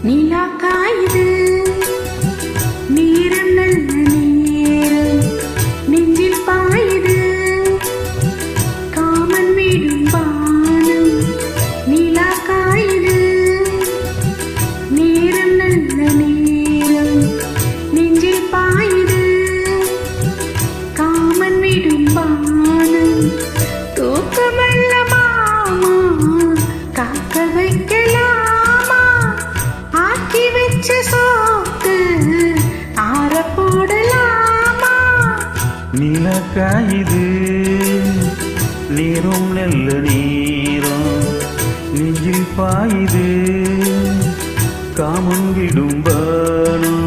நிலா காயுது நேரம் நல்ல நேரம் நெஞ்சில் பாயுது காமன் வீடும் பானம் நிலா காயுது நேரம் நல்ல நேரம் நெஞ்சில் பாயுது காமன் வீடும் பானம் தூக்கமல்ல மாமா காக்க வைக்கலாமா ஆக்கி வச்ச சோக்கு ஆற போடலாமா நிலா காயுது நேரம் நல்ல நேரம் நெஞ்சில் பாயுது காமன் விடும் பானம்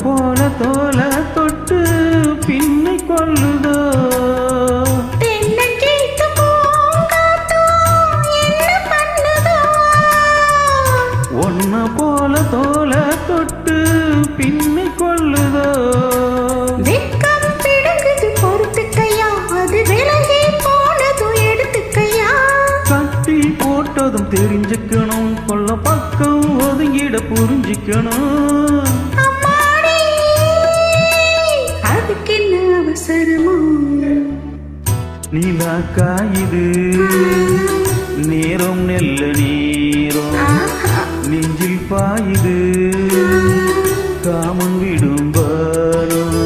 போல தோல தொட்டு பின்னை கொள்ளுதோ ஒன்ன போல தோல தொட்டு பின்னை கொள்ளுதோ வெக்கம் பிடுங்குது பொறுத்துக்கையா அது விலகி போனதும் எடுத்துக்கையா கட்டி போட்டதும் தெரிஞ்சுக்கணும் கொள்ள பக்கம் ஒதுங்கிட புரிஞ்சுக்கணும் நிலா காயுது நேரம் நெல்ல நேரம் நெஞ்சில் பாயுது காமன் விடும் பானம்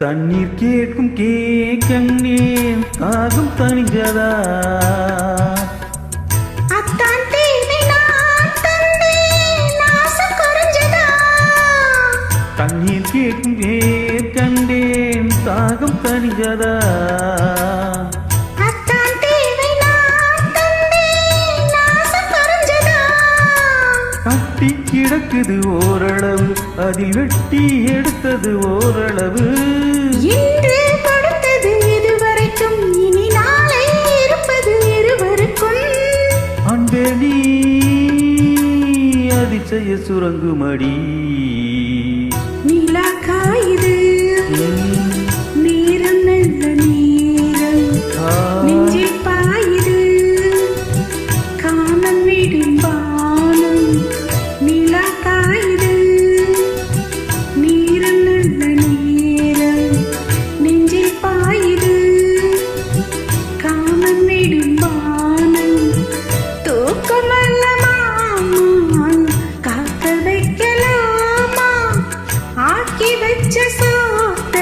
தண்ணீர் கேட்கும் கேக்கண்ணே தாகம் தணிஞ்சதா தண்ணீர் கேட்கும் கேட்கண்டேன் தாகம் தணிஞ்சதா கட்டி கிடக்குது ஓரளவு அதில் வெட்டி எடுத்தது ஓரளவு இன்று கொடுத்தது இதுவரைக்கும் இனி நாளை இருப்பது இருவருக்கும் அன்பே நீ அதிசய சுரங்குமடி நிலா காயுது நேரம் நல்ல நேரம் நெஞ்சில் பாயுது காமன் வீடும் பானம் நிலா காயுது நேரம் நல்ல நேரம் நெஞ்சில் பாயுது காமன் வீடும் பானம் தூக்கமல்ல மாமா காக்க வைக்கலாமா ஆக்கி வச்ச சோத்த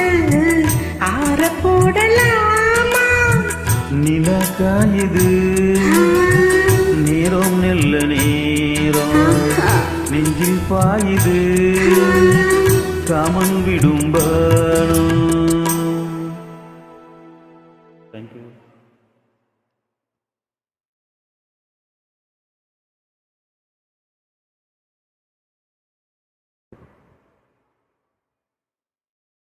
ஆற போடலாமா நிலா காயுது நேரம் நெல்ல நேரம் நெஞ்சில் பாயுது காமன் விடும் பானம். Thank you.